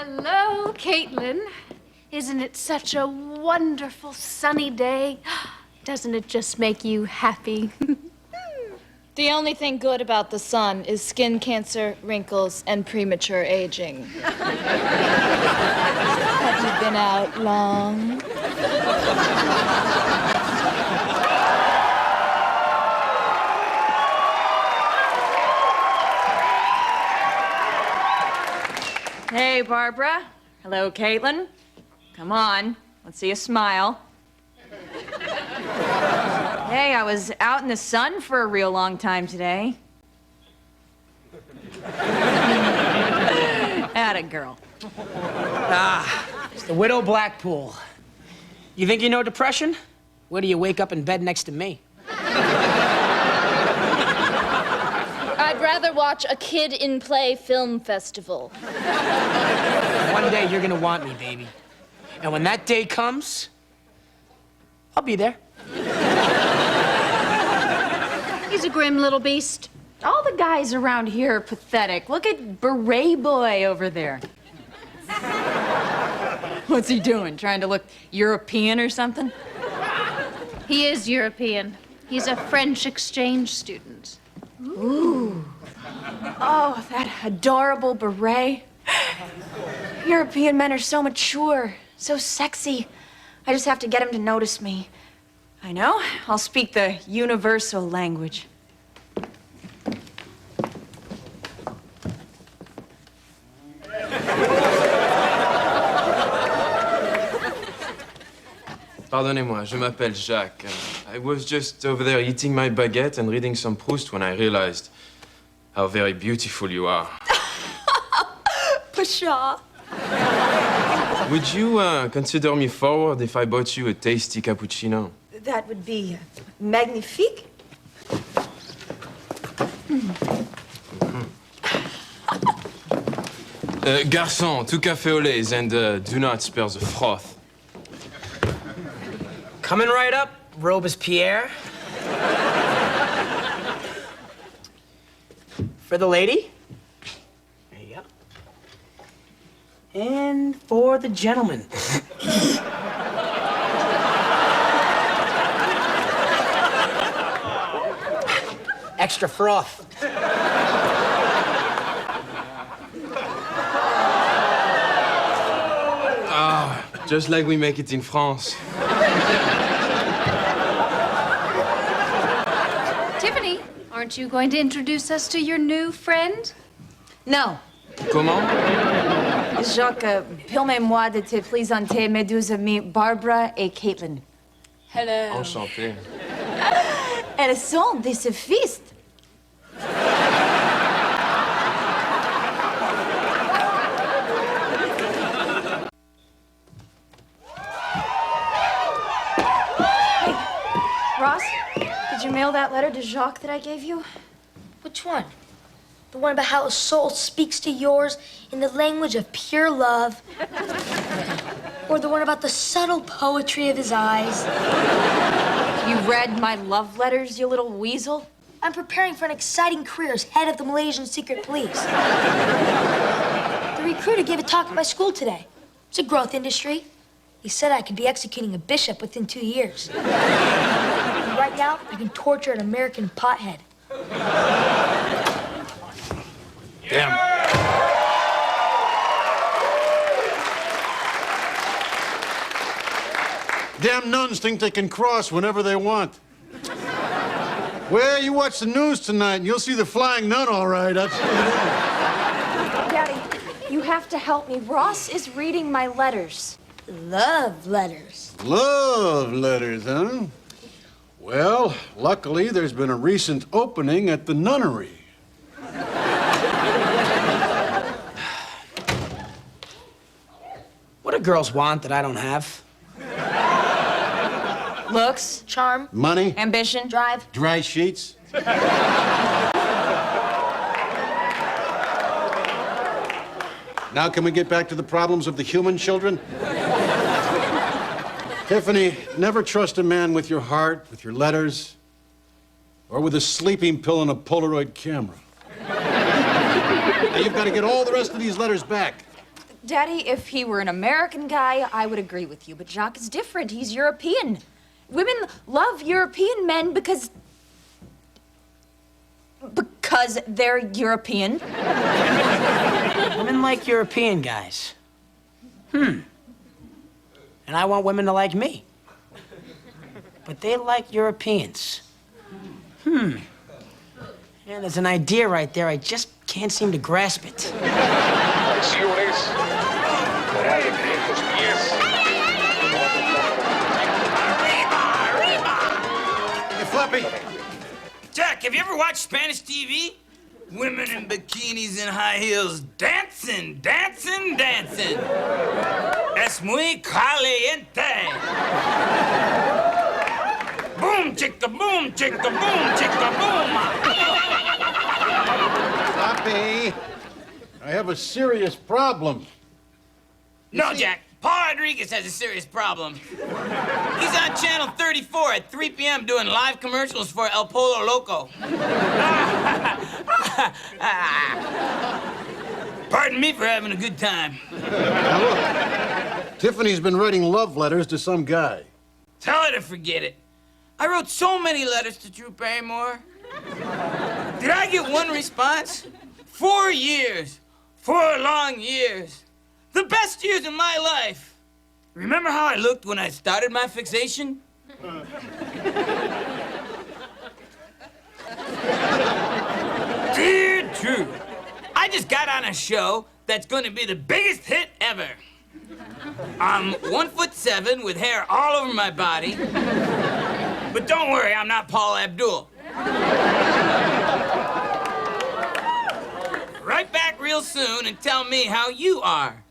Hello, Caitlin. Isn't it such a wonderful sunny day? Doesn't it just make you happy? The only thing good about the sun is skin cancer, wrinkles, and premature aging. Have you been out long? Hey, Barbara. Hello, Caitlin. Come on, let's see a smile. Hey, I was out in the sun for a real long time today. Atta girl. It's the widow Blackpool. You think you know depression? Where do you wake up in bed next to me? I'd rather watch a Kid in Play film festival. One day you're gonna want me, baby. And when that day comes, I'll be there. He's a grim little beast. All the guys around here are pathetic. Look at Beret Boy over there. What's he doing? Trying to look European or something? He is European. He's a French exchange student. Ooh. Oh, that adorable beret. European men are so mature, so sexy. I just have to get him to notice me. I know. I'll speak the universal language. Pardonnez-moi, je m'appelle Jacques. I was just over there eating my baguette and reading some Proust when I realized how very beautiful you are. Pshaw. Would you consider me forward if I bought you a tasty cappuccino? That would be magnifique. Garçon, two café au lait and do not spare the froth. Coming right up, Robespierre. For the lady. There you go. And for the gentleman. Extra froth. Ah, just like we make it in France. Tiffany, aren't you going to introduce us to your new friend? No. Comment? Jacques, permets-moi de te présenter mes deux amies Barbara et Caitlin. Hello. Enchanté. Elles sont des sophistes. Hey, Ross, did you mail that letter to Jacques that I gave you? Which one? The one about how his soul speaks to yours in the language of pure love? Or the one about the subtle poetry of his eyes? You read my love letters, you little weasel? I'm preparing for an exciting career as head of the Malaysian secret police. The recruiter gave a talk at my school today. It's a growth industry. He said I could be executing a bishop within 2 years. And right now, I can torture an American pothead. Damn. Damn nuns think they can cross whenever they want. Well, you watch the news tonight and you'll see the flying nun all right. Daddy, you have to help me. Ross is reading my letters. Love letters. Love letters, huh? Well, luckily there's been a recent opening at the nunnery. What do girls want that I don't have? Looks, Charm. Money, ambition, Drive. dry sheets. Now can we get back to the problems of the human children? Tiffany, never trust a man with your heart, with your letters, or with a sleeping pill and a Polaroid camera. Now, you've got to get all the rest of these letters back. Daddy, if he were an American guy, I would agree with you. But Jacques is different. He's European. Women love European men because they're European. Women like European guys. And I want women to like me. But they like Europeans. And there's an idea right there. I just can't seem to grasp it. Hey, Flappy. Jack, have you ever watched Spanish TV? Women in bikinis and high heels dancing, dancing, dancing. Es muy caliente. Boom, chicka, boom, chicka, boom, chicka, boom. Flappy, I have a serious problem. No, Jack. Paul Rodriguez has a serious problem. He's on Channel 34 at 3 p.m. doing live commercials for El Polo Loco. Pardon me for having a good time. Now look, Tiffany's been writing love letters to some guy. Tell her to forget it. I wrote so many letters to Drew Barrymore. Did I get one response? 4 years. 4 long years. The best years of my life. Remember how I looked when I started my fixation? Dear Drew, I just got on a show that's going to be the biggest hit ever. I'm 1'7" with hair all over my body. But don't worry, I'm not Paul Abdul. Right back real soon and tell me how you are.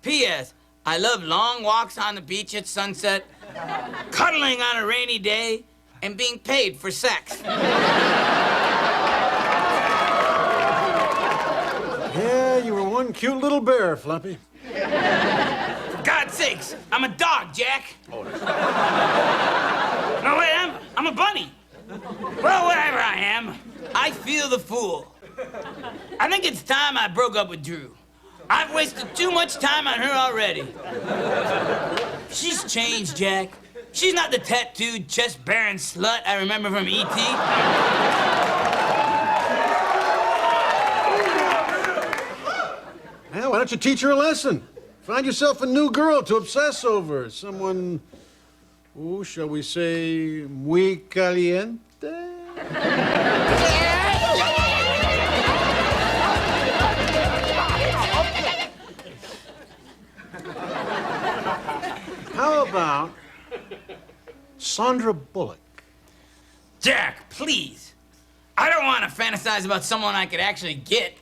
P.S. I love long walks on the beach at sunset, cuddling on a rainy day, and being paid for sex. Yeah, you were one cute little bear, Flappy. For God's sakes, I'm a dog, Jack. No, wait, I'm a bunny. Well, whatever I am, I feel the fool. I think it's time I broke up with Drew. I've wasted too much time on her already. She's changed, Jack. She's not the tattooed, chest-bearing slut I remember from E.T. Well, why don't you teach her a lesson? Find yourself a new girl to obsess over. Someone, oh, shall we say, muy caliente? How about Sandra Bullock? Jack, please. I don't want to fantasize about someone I could actually get.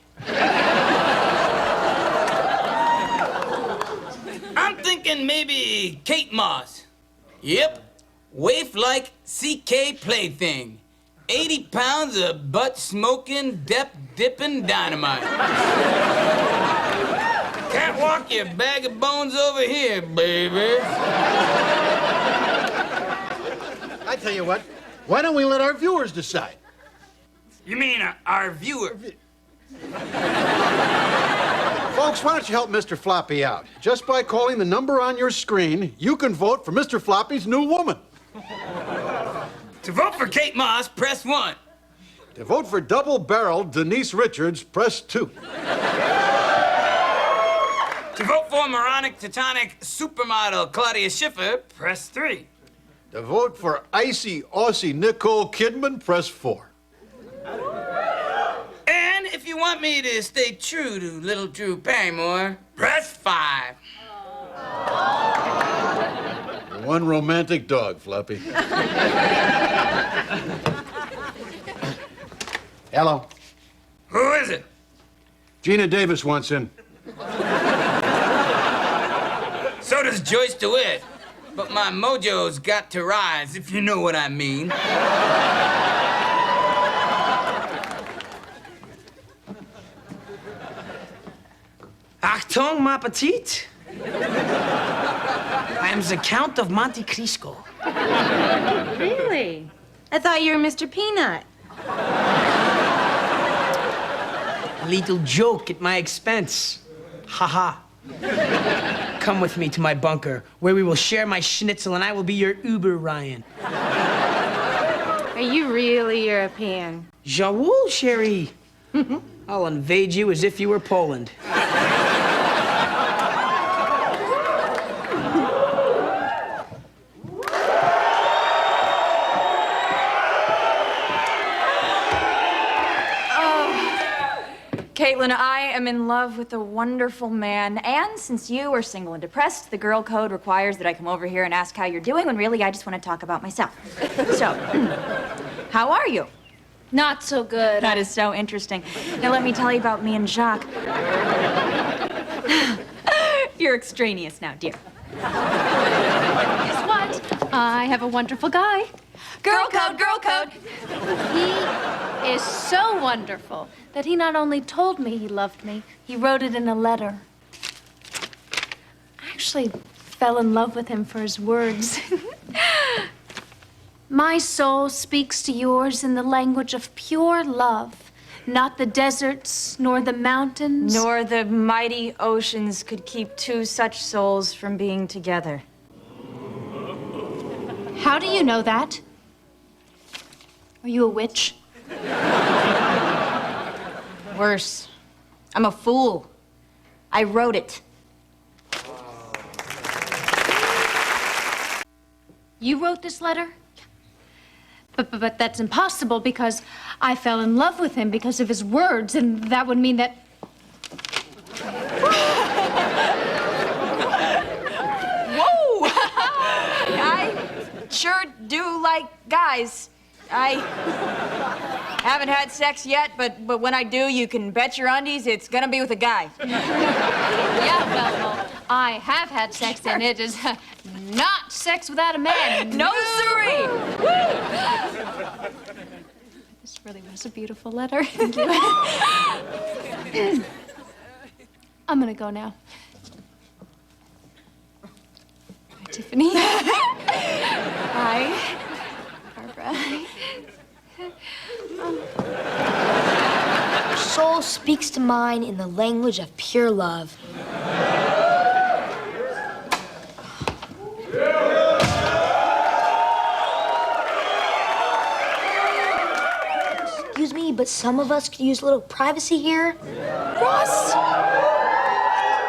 I'm thinking maybe Kate Moss. Yep. Waif-like CK plaything. 80 pounds of butt-smoking, dep-dipping dynamite. Can't walk your bag of bones over here, baby. I tell you what, why don't we let our viewers decide? You mean our viewer? Folks, why don't you help Mr. Floppy out? Just by calling the number on your screen, you can vote for Mr. Floppy's new woman. To vote for Kate Moss, press 1. To vote for double-barreled Denise Richards, press 2. To vote for moronic, Teutonic supermodel Claudia Schiffer, press 3. To vote for icy Aussie Nicole Kidman, press 4. And if you want me to stay true to little Drew Barrymore, press 5. One romantic dog, Floppy. Hello. Who is it? Gina Davis wants in. So does Joyce DeWitt. But my mojo's got to rise, if you know what I mean. Achtung, ma petite. I am the Count of Monte Cristo. Really? I thought you were Mr. Peanut. A little joke at my expense. Ha ha. Come with me to my bunker, where we will share my schnitzel and I will be your Uber Ryan. Are you really European? Jawohl, chérie. I'll invade you as if you were Poland. Caitlin, I am in love with a wonderful man, and since you are single and depressed, the girl code requires that I come over here and ask how you're doing, when really I just want to talk about myself. So, how are you? Not so good. That is so interesting. Now let me tell you about me and Jacques. You're extraneous now, dear. Guess what? I have a wonderful guy. Girl code, girl code. He is so wonderful that he not only told me he loved me, he wrote it in a letter. I actually fell in love with him for his words. My soul speaks to yours in the language of pure love. Not the deserts, nor the mountains. Nor the mighty oceans could keep two such souls from being together. How do you know that? Are you a witch? Worse. I'm a fool. I wrote it. You wrote this letter? But that's impossible because I fell in love with him because of his words, and that would mean that... Whoa! I sure do like guys. I haven't had sex yet, but when I do, you can bet your undies it's gonna be with a guy. Yeah, well, I have had sex, and it is not sex without a man. No siree! This really was a beautiful letter. Thank you. I'm gonna go now. Bye, Tiffany. Bye, Barbara. Your soul speaks to mine in the language of pure love. Excuse me, but some of us could use a little privacy here. Ross!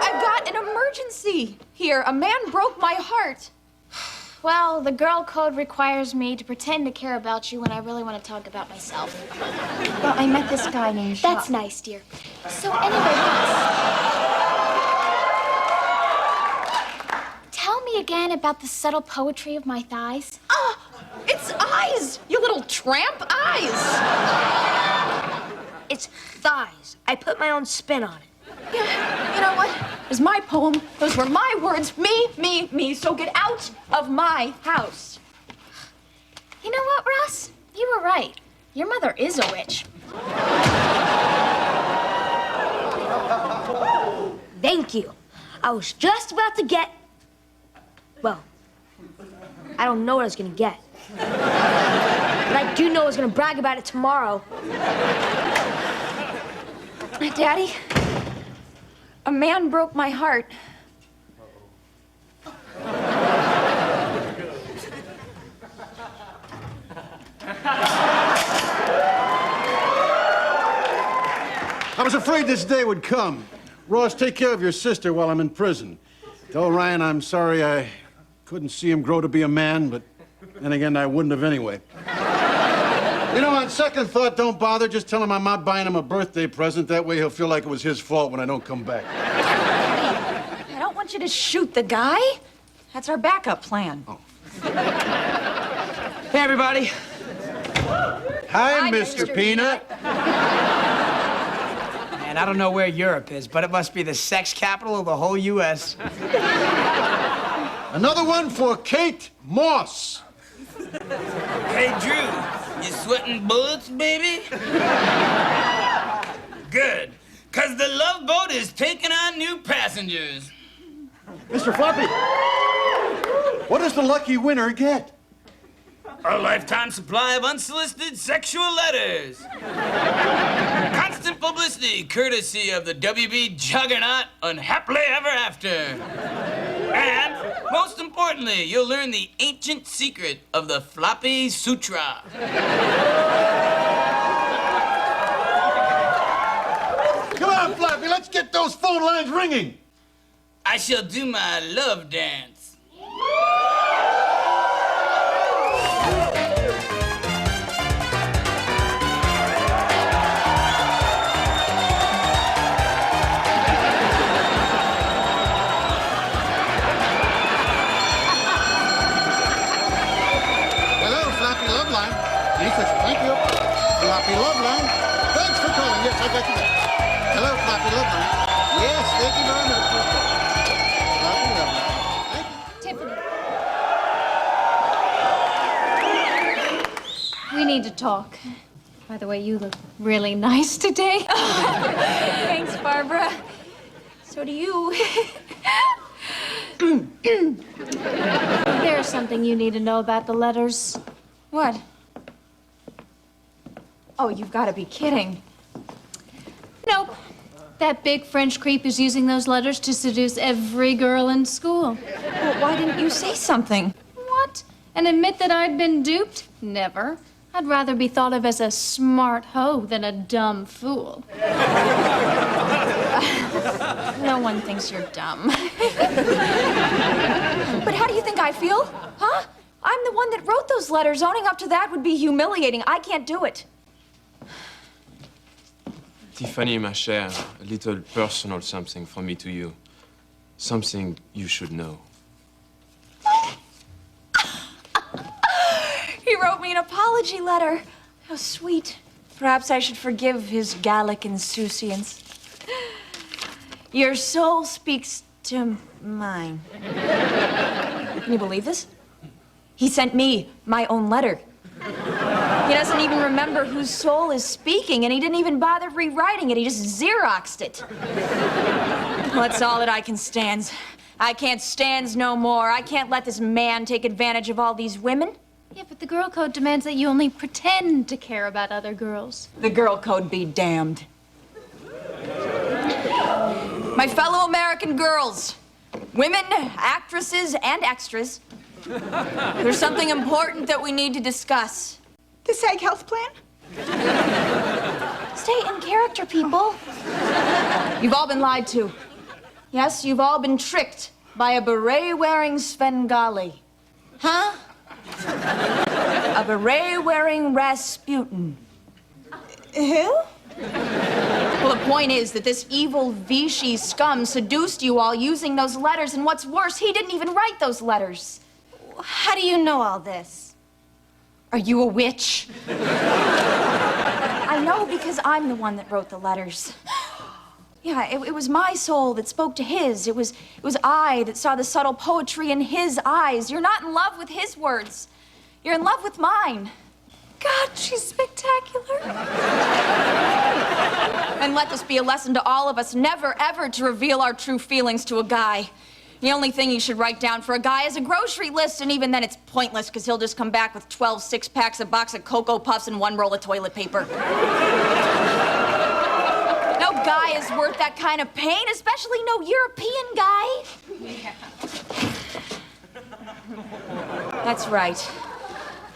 I've got an emergency here. A man broke my heart. Well, the girl code requires me to pretend to care about you when I really want to talk about myself. Well, I met this guy named Jacques. That's nice, dear. So anyway, Ross, tell me again about the subtle poetry of my thighs. Ah! It's eyes! You little tramp! Eyes! It's thighs. I put my own spin on it. Yeah, you know what? It was my poem. Those were my words. Me. So get out of my house. You know what, Ross? You were right. Your mother is a witch. Thank you. I was just about to get... Well, I don't know what I was gonna get. But I do know I was gonna brag about it tomorrow. Daddy, a man broke my heart. I was afraid this day would come. Ross, take care of your sister while I'm in prison. Tell Ryan I'm sorry I couldn't see him grow to be a man, but then again, I wouldn't have anyway. You know, on second thought, don't bother. Just tell him I'm not buying him a birthday present. That way he'll feel like it was his fault when I don't come back. I don't want you to shoot the guy. That's our backup plan. Oh. Hey, everybody. Hi, Mr. Peanut. Man, I don't know where Europe is, but it must be the sex capital of the whole U.S. Another one for Kate Moss. Hey, Drew, you sweating bullets, baby? Good, because the Love Boat is taking on new passengers. Mr. Floppy, what does the lucky winner get? A lifetime supply of unsolicited sexual letters. Constant publicity courtesy of the WB juggernaut Unhappily Ever After. And, most importantly, you'll learn the ancient secret of the floppy sutra. Come on, Flappy, let's get those phone lines ringing. I shall do my love dance. Hello, Flappy Love Line. Lisa, thank you. Flappy Love Line. Thanks for calling. Yes, I got you there. Hello, Flappy Love Line. Yes, thank you very much for calling. Flappy Love Line. Thank you. Tiffany. We need to talk. By the way, you look really nice today. Thanks, Barbara. So do you. There's something you need to know about the letters. What? Oh, you've got to be kidding. Nope. That big French creep is using those letters to seduce every girl in school. Well, why didn't you say something? What? And admit that I'd been duped? Never. I'd rather be thought of as a smart hoe than a dumb fool. No one thinks you're dumb. But how do you think I feel? Huh? I'm the one that wrote those letters. Owning up to that would be humiliating. I can't do it. Tiffany, ma chère, a little personal something from me to you. Something you should know. He wrote me an apology letter. How sweet. Perhaps I should forgive his Gallic insouciance. Your soul speaks to mine. Can you believe this? He sent me my own letter. He doesn't even remember whose soul is speaking, and he didn't even bother rewriting it. He just Xeroxed it. Well, that's all that I can stand. I can't stand no more. I can't let this man take advantage of all these women. Yeah, but the girl code demands that you only pretend to care about other girls. The girl code be damned. My fellow American girls, women, actresses, and extras, there's something important that we need to discuss. The SAG health plan? Stay in character, people. You've all been lied to. Yes, you've all been tricked by a beret-wearing Svengali. Huh? A beret-wearing Rasputin. Who? Well, the point is that this evil Vichy scum seduced you all using those letters, and what's worse, he didn't even write those letters. How do you know all this? Are you a witch? I know because I'm the one that wrote the letters. Yeah, it was my soul that spoke to his. It was I that saw the subtle poetry in his eyes. You're not in love with his words. You're in love with mine. God, she's spectacular. And let this be a lesson to all of us, never ever to reveal our true feelings to a guy. The only thing you should write down for a guy is a grocery list, and even then it's pointless because he'll just come back with 12 six-packs, a box of Cocoa Puffs, and 1 roll of toilet paper. No guy is worth that kind of pain, especially no European guy. That's right.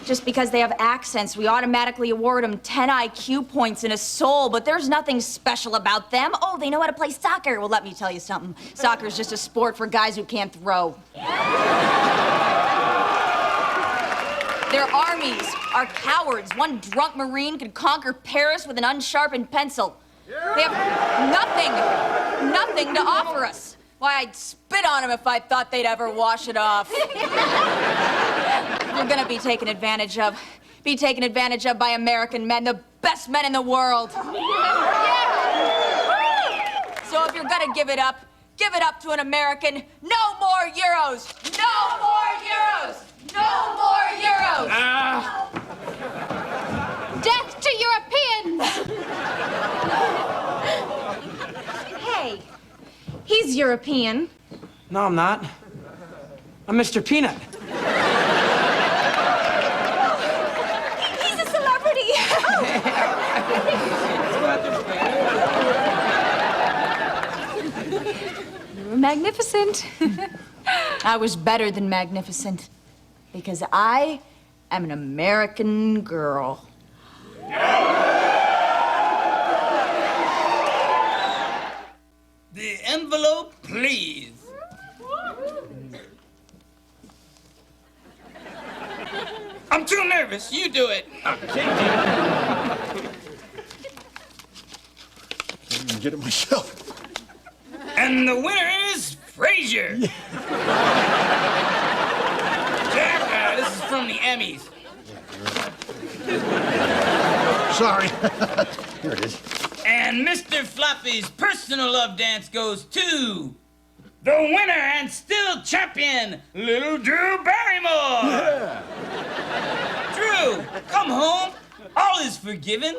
Just because they have accents, we automatically award them 10 IQ points and a soul, but there's nothing special about them. Oh, they know how to play soccer. Well, let me tell you something. Soccer's just a sport for guys who can't throw. Their armies are cowards. One drunk Marine could conquer Paris with an unsharpened pencil. They have nothing to offer us. Why, I'd spit on them if I thought they'd ever wash it off. You're gonna be taken advantage of. Be taken advantage of by American men, the best men in the world. So if you're gonna give it up to an American. No more Euros! No more Euros! No more Euros! Death to Europeans! Hey, he's European. No, I'm not. I'm Mr. Peanut. magnificent. I was better than magnificent because I am an American girl. The envelope, please. I'm too nervous. You do it. Get it myself. And the winner is Frazier. Yeah. Jack, this is from the Emmys. Sorry. Here it is. And Mr. Floppy's personal love dance goes to the winner and still champion, Little Drew Barrymore. Yeah. Drew, come home. All is forgiven.